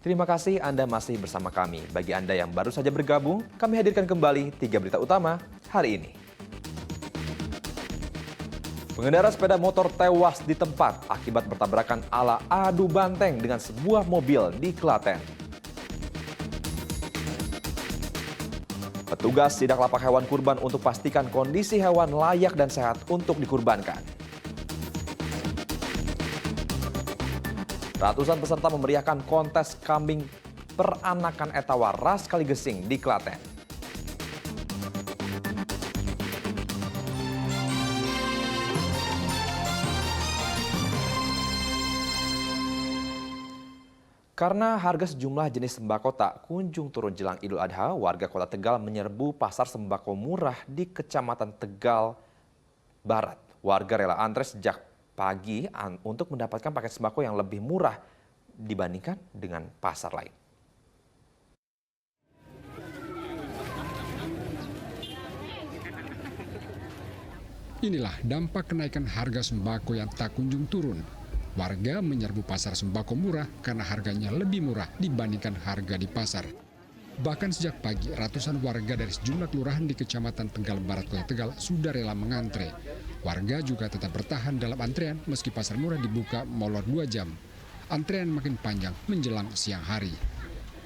Terima kasih Anda masih bersama kami. Bagi Anda yang baru saja bergabung, kami hadirkan kembali 3 berita utama hari ini. Pengendara sepeda motor tewas di tempat akibat bertabrakan ala adu banteng dengan sebuah mobil di Klaten. Petugas sidak lapak hewan kurban untuk pastikan kondisi hewan layak dan sehat untuk dikurbankan. Ratusan peserta memeriahkan kontes kambing peranakan etawa ras Kaligesing di Klaten. Karena harga sejumlah jenis sembako tak kunjung turun jelang Idul Adha, warga Kota Tegal menyerbu pasar sembako murah di Kecamatan Tegal Barat. Warga rela antre sejak pagi untuk mendapatkan paket sembako yang lebih murah dibandingkan dengan pasar lain. Inilah dampak kenaikan harga sembako yang tak kunjung turun. Warga menyerbu pasar sembako murah karena harganya lebih murah dibandingkan harga di pasar. Bahkan sejak pagi, ratusan warga dari sejumlah kelurahan di Kecamatan Tegal Barat, Kota Tegal sudah rela mengantre. Warga juga tetap bertahan dalam antrean meski pasar murah dibuka molor 2 jam. Antrean makin panjang menjelang siang hari.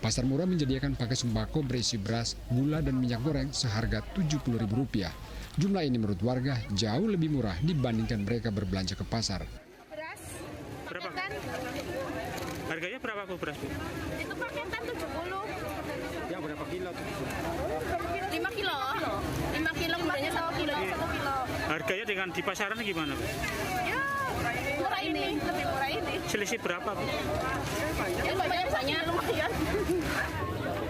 Pasar murah menyediakan paket sembako berisi beras, gula, dan minyak goreng seharga Rp70.000. Jumlah ini menurut warga jauh lebih murah dibandingkan mereka berbelanja ke pasar. Berapa? Harganya berapa Bu beras, Bu? Itu paketan 70. Yang berapa kilo? 5 kilo. 5 kilo gulanya 1 kilo. 1 kilo. Harganya dengan di pasaran gimana, Bu? Ya, murah ini, lebih murah ini. Selisih berapa, Bu? Ya lumayan.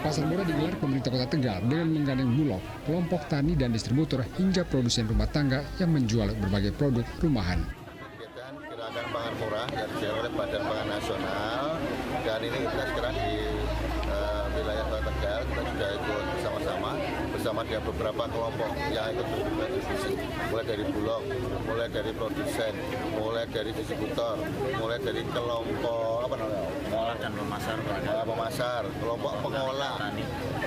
Pasar murah digelar pemerintah Kota Tegal dengan menggandeng Bulog, kelompok tani dan distributor hingga produsen rumah tangga yang menjual berbagai produk rumahan. Gerakan pangan murah yang dijalankan oleh Badan Pangan Nasional, dan ini kita sekarang di wilayah Kota Tegal, kita sudah ikut bersama dengan beberapa kelompok yang ikut berkontribusi, mulai dari Bulog, mulai dari produsen, mulai dari distributor, mulai dari kelompok pengolah dan pemasar, kelompok pengolah,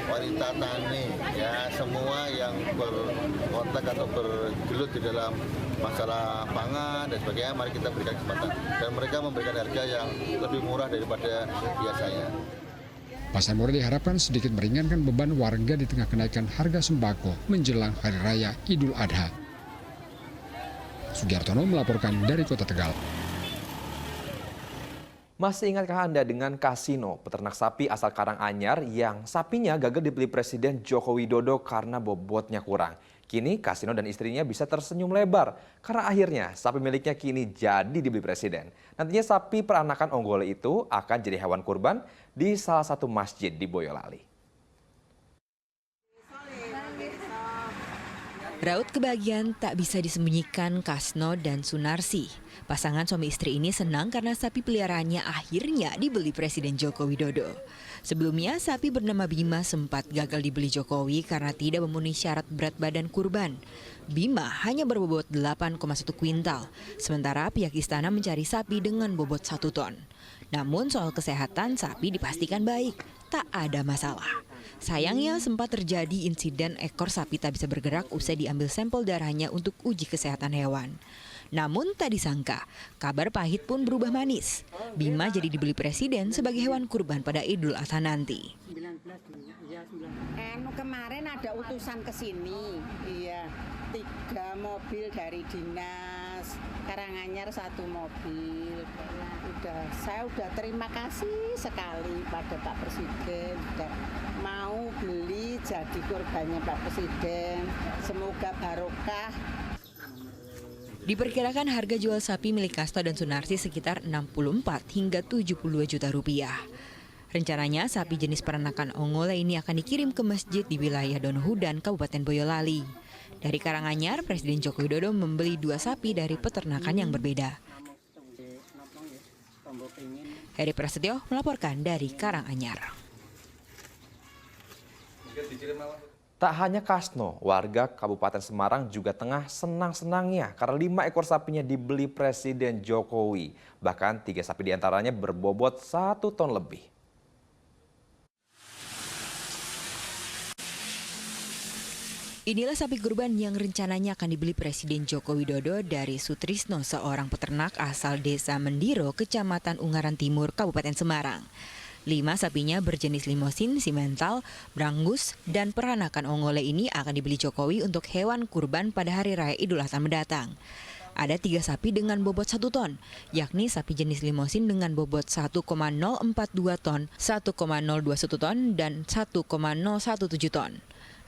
wanita tani, ya semua yang berkontak atau bergelut di dalam masalah pangan dan sebagainya. Mari kita berikan kesempatan dan mereka memberikan harga yang lebih murah daripada biasanya. Pasar murah diharapkan sedikit meringankan beban warga di tengah kenaikan harga sembako menjelang Hari Raya Idul Adha. Sugiartono melaporkan dari Kota Tegal. Masih ingatkah Anda dengan Kasino, peternak sapi asal Karanganyar yang sapinya gagal dibeli Presiden Joko Widodo karena bobotnya kurang? Kini Kasino dan istrinya bisa tersenyum lebar karena akhirnya sapi miliknya kini jadi dibeli Presiden. Nantinya sapi peranakan Onggole itu akan jadi hewan kurban di salah satu masjid di Boyolali. Raut kebahagiaan tak bisa disembunyikan Kasno dan Sunarsi. Pasangan suami istri ini senang karena sapi peliharaannya akhirnya dibeli Presiden Joko Widodo. Sebelumnya, sapi bernama Bima sempat gagal dibeli Jokowi karena tidak memenuhi syarat berat badan kurban. Bima hanya berbobot 8,1 kuintal, sementara pihak istana mencari sapi dengan bobot 1 ton. Namun soal kesehatan sapi dipastikan baik, tak ada masalah. Sayangnya sempat terjadi insiden ekor sapi tak bisa bergerak usai diambil sampel darahnya untuk uji kesehatan hewan. Namun tak disangka, kabar pahit pun berubah manis. Bima jadi dibeli Presiden sebagai hewan kurban pada Idul Adha nanti. Kemarin ada utusan ke sini, iya, 3 mobil dari dinas, Karanganyar 1 mobil. Saya udah terima kasih sekali pada Pak Presiden, udah mau beli jadi kurbannya Pak Presiden. Semoga barokah. Diperkirakan harga jual sapi milik Kasno dan Sunarsi sekitar 64 hingga 72 juta rupiah. Rencananya sapi jenis peranakan Onggole ini akan dikirim ke masjid di wilayah Donohudan, Kabupaten Boyolali. Dari Karanganyar, Presiden Joko Widodo membeli 2 sapi dari peternakan yang berbeda. Heri Prasetyo melaporkan dari Karanganyar. Tak hanya Kasno, warga Kabupaten Semarang juga tengah senang-senangnya karena 5 ekor sapinya dibeli Presiden Jokowi. Bahkan 3 sapi diantaranya berbobot 1 ton lebih. Inilah sapi kurban yang rencananya akan dibeli Presiden Joko Widodo dari Sutrisno, seorang peternak asal Desa Mendiro, Kecamatan Ungaran Timur, Kabupaten Semarang. 5 sapinya berjenis limosin, simental, brangus, dan peranakan ongole ini akan dibeli Jokowi untuk hewan kurban pada Hari Raya Idul Adha mendatang. Ada 3 sapi dengan bobot 1 ton, yakni sapi jenis limosin dengan bobot 1,042 ton, 1,021 ton, dan 1,017 ton.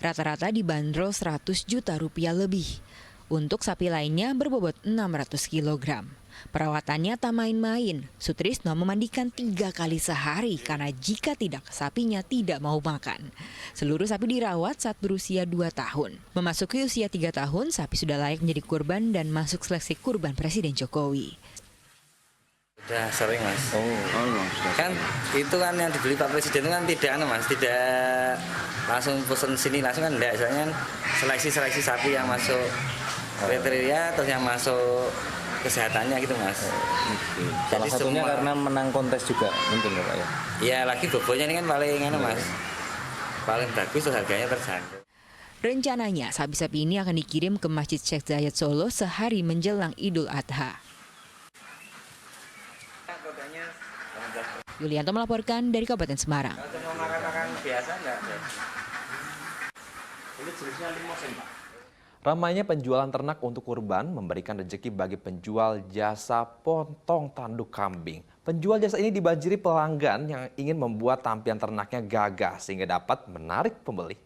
Rata-rata dibanderol 100 juta rupiah lebih. Untuk sapi lainnya berbobot 600 kg. Perawatannya tak main-main. Sutrisno memandikan 3 kali sehari karena jika tidak, sapinya tidak mau makan. Seluruh sapi dirawat saat berusia 2 tahun. Memasuki usia 3 tahun, sapi sudah layak menjadi kurban dan masuk seleksi kurban Presiden Jokowi. Sudah sering mas. Kan itu kan yang dibeli Pak Presiden kan tidak langsung pesen sini langsung kan enggak. Soalnya kan seleksi sapi yang masuk kriteria terus yang masuk kesehatannya gitu mas. Salah satunya karena menang kontes juga mungkin Pak ya. Iya lagi bobotnya ini kan paling mas. Paling bagus terus harganya terjangkau. Rencananya sapi-sapi ini akan dikirim ke Masjid Syekh Zayed Solo sehari menjelang Idul Adha. Yulianto melaporkan dari Kabupaten Semarang. Kalau mau makan biasa enggak? Ini jenisnya limosin Pak. Ramainya penjualan ternak untuk kurban memberikan rezeki bagi penjual jasa potong tanduk kambing. Penjual jasa ini dibanjiri pelanggan yang ingin membuat tampilan ternaknya gagah sehingga dapat menarik pembeli.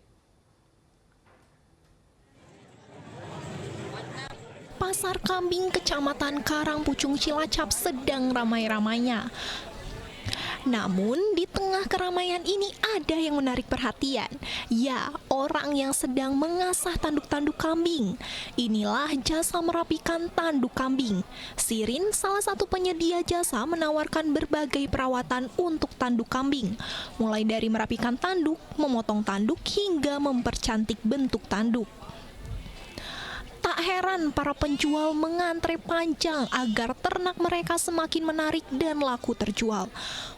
Pasar kambing Kecamatan Karangpucung Cilacap sedang ramai-ramainya. Namun di tengah keramaian ini ada yang menarik perhatian. Ya, orang yang sedang mengasah tanduk-tanduk kambing. Inilah jasa merapikan tanduk kambing. Sirin, salah satu penyedia jasa, menawarkan berbagai perawatan untuk tanduk kambing. Mulai dari merapikan tanduk, memotong tanduk, hingga mempercantik bentuk tanduk. Tak heran para penjual mengantre panjang agar ternak mereka semakin menarik dan laku terjual.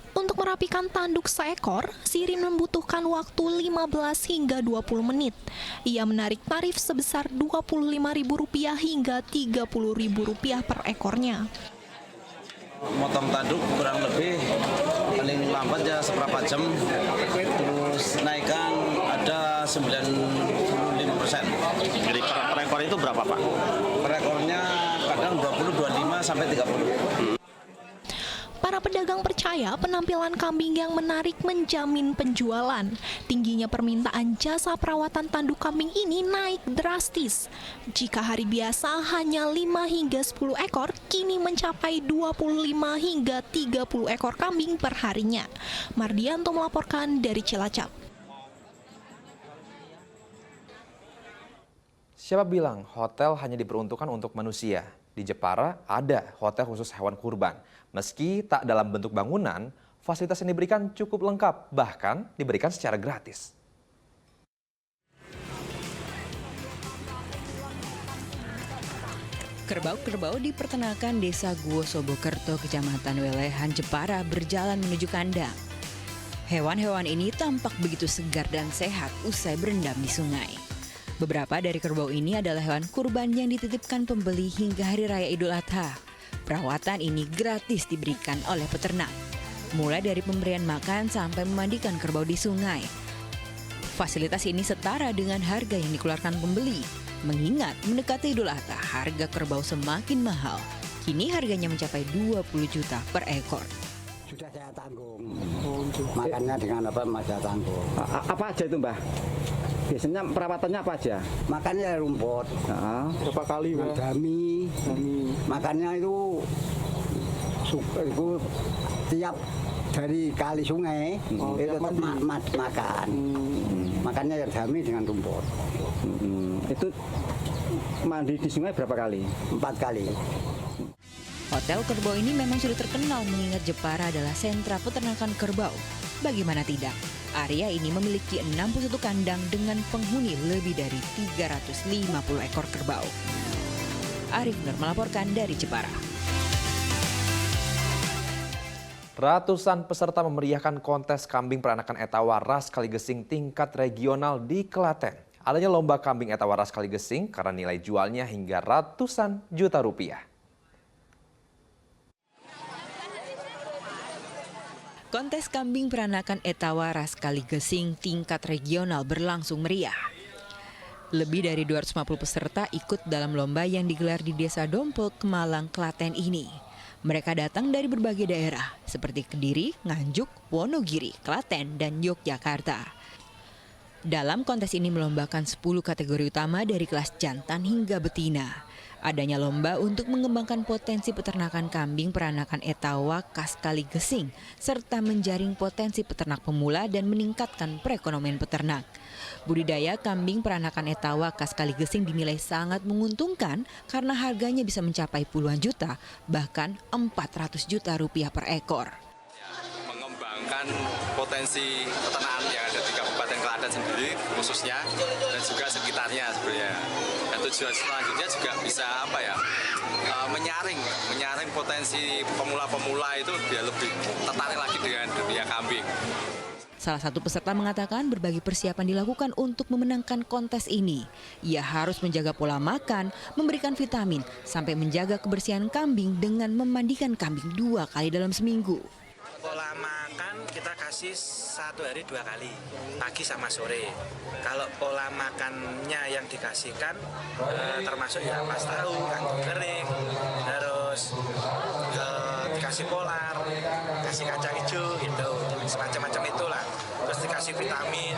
Untuk merapikan tanduk seekor, Sirin membutuhkan waktu 15 hingga 20 menit. Ia menarik tarif sebesar Rp25.000 hingga Rp30.000 per ekornya. Motong tanduk kurang lebih paling lambat ya seberapa jam, terus naikkan ada 95%. Jadi per ekor itu berapa Pak? Per ekornya kadang 20, 25 sampai 30. Para pedagang percaya penampilan kambing yang menarik menjamin penjualan. Tingginya permintaan jasa perawatan tanduk kambing ini naik drastis. Jika hari biasa hanya 5 hingga 10 ekor, kini mencapai 25 hingga 30 ekor kambing per harinya. Mardianto melaporkan dari Cilacap. Siapa bilang hotel hanya diperuntukkan untuk manusia? Di Jepara ada hotel khusus hewan kurban. Meski tak dalam bentuk bangunan, fasilitas yang diberikan cukup lengkap, bahkan diberikan secara gratis. Kerbau-kerbau di peternakan Desa Guwosobokerto, Kecamatan Welehan, Jepara berjalan menuju kandang. Hewan-hewan ini tampak begitu segar dan sehat usai berendam di sungai. Beberapa dari kerbau ini adalah hewan kurban yang dititipkan pembeli hingga Hari Raya Idul Adha. Perawatan ini gratis diberikan oleh peternak, mulai dari pemberian makan sampai memandikan kerbau di sungai. Fasilitas ini setara dengan harga yang dikeluarkan pembeli. Mengingat mendekati Idul Adha, harga kerbau semakin mahal. Kini harganya mencapai 20 juta per ekor. Sudah saya tanggung. Makannya dengan apa saya tanggung. Apa aja itu Mbah? Biasanya perawatannya apa aja? Makannya rumput. Berapa kali? Dami. Makannya itu tiap dari kali sungai itu tetap makan. Makannya yang dami dengan rumput. Itu mandi di sungai berapa kali? 4 kali. Hotel kerbau ini memang sudah terkenal mengingat Jepara adalah sentra peternakan kerbau. Bagaimana tidak? Area ini memiliki 61 kandang dengan penghuni lebih dari 350 ekor kerbau. Arif Nur melaporkan dari Jepara. Ratusan peserta memeriahkan kontes kambing peranakan Etawa Ras Kaligesing tingkat regional di Klaten. adanya lomba kambing Etawara sekali gesing karena nilai jualnya hingga ratusan juta rupiah. Kontes kambing peranakan Etawara sekali gesing tingkat regional berlangsung meriah. Lebih dari 250 peserta ikut dalam lomba yang digelar di Desa Dompel, Kemalang, Klaten ini. Mereka datang dari berbagai daerah seperti Kediri, Nganjuk, Wonogiri, Klaten, dan Yogyakarta. Dalam kontes ini melombakan 10 kategori utama dari kelas jantan hingga betina. Adanya lomba untuk mengembangkan potensi peternakan kambing peranakan Etawa khas Kaligesing, serta menjaring potensi peternak pemula dan meningkatkan perekonomian peternak. Budidaya kambing peranakan Etawa khas Kaligesing dinilai sangat menguntungkan karena harganya bisa mencapai puluhan juta, bahkan 400 juta rupiah per ekor. Mengembangkan potensi peternakan yang ada di Kabupaten Klaten sendiri khususnya dan juga sekitarnya sebenarnya. Dan tujuan selanjutnya juga bisa menyaring potensi pemula-pemula itu biar lebih tertarik lagi dengan dunia kambing. Salah satu peserta mengatakan berbagai persiapan dilakukan untuk memenangkan kontes ini. Ia harus menjaga pola makan, memberikan vitamin, sampai menjaga kebersihan kambing dengan memandikan kambing 2 kali dalam seminggu. Pola makan kita kasih 1 hari 2 kali, pagi sama sore. Kalau pola makannya yang dikasihkan termasuk ya ampas tahu, kangkung kering, terus dikasih polar, kasih kacang hijau gitu, semacam-macam itulah. Terus dikasih vitamin.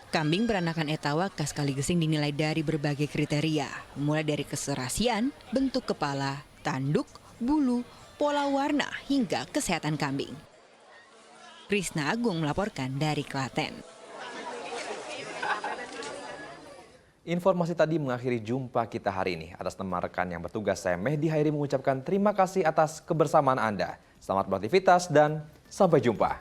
Kambing peranakan Etawa khas Kaligesing dinilai dari berbagai kriteria, mulai dari keserasian, bentuk kepala, tanduk, bulu, pola warna, hingga kesehatan kambing. Krisna Agung melaporkan dari Klaten. Informasi tadi mengakhiri jumpa kita hari ini. Atas nama rekan yang bertugas, saya Mehdi Hairi mengucapkan terima kasih atas kebersamaan Anda. Selamat beraktivitas dan sampai jumpa.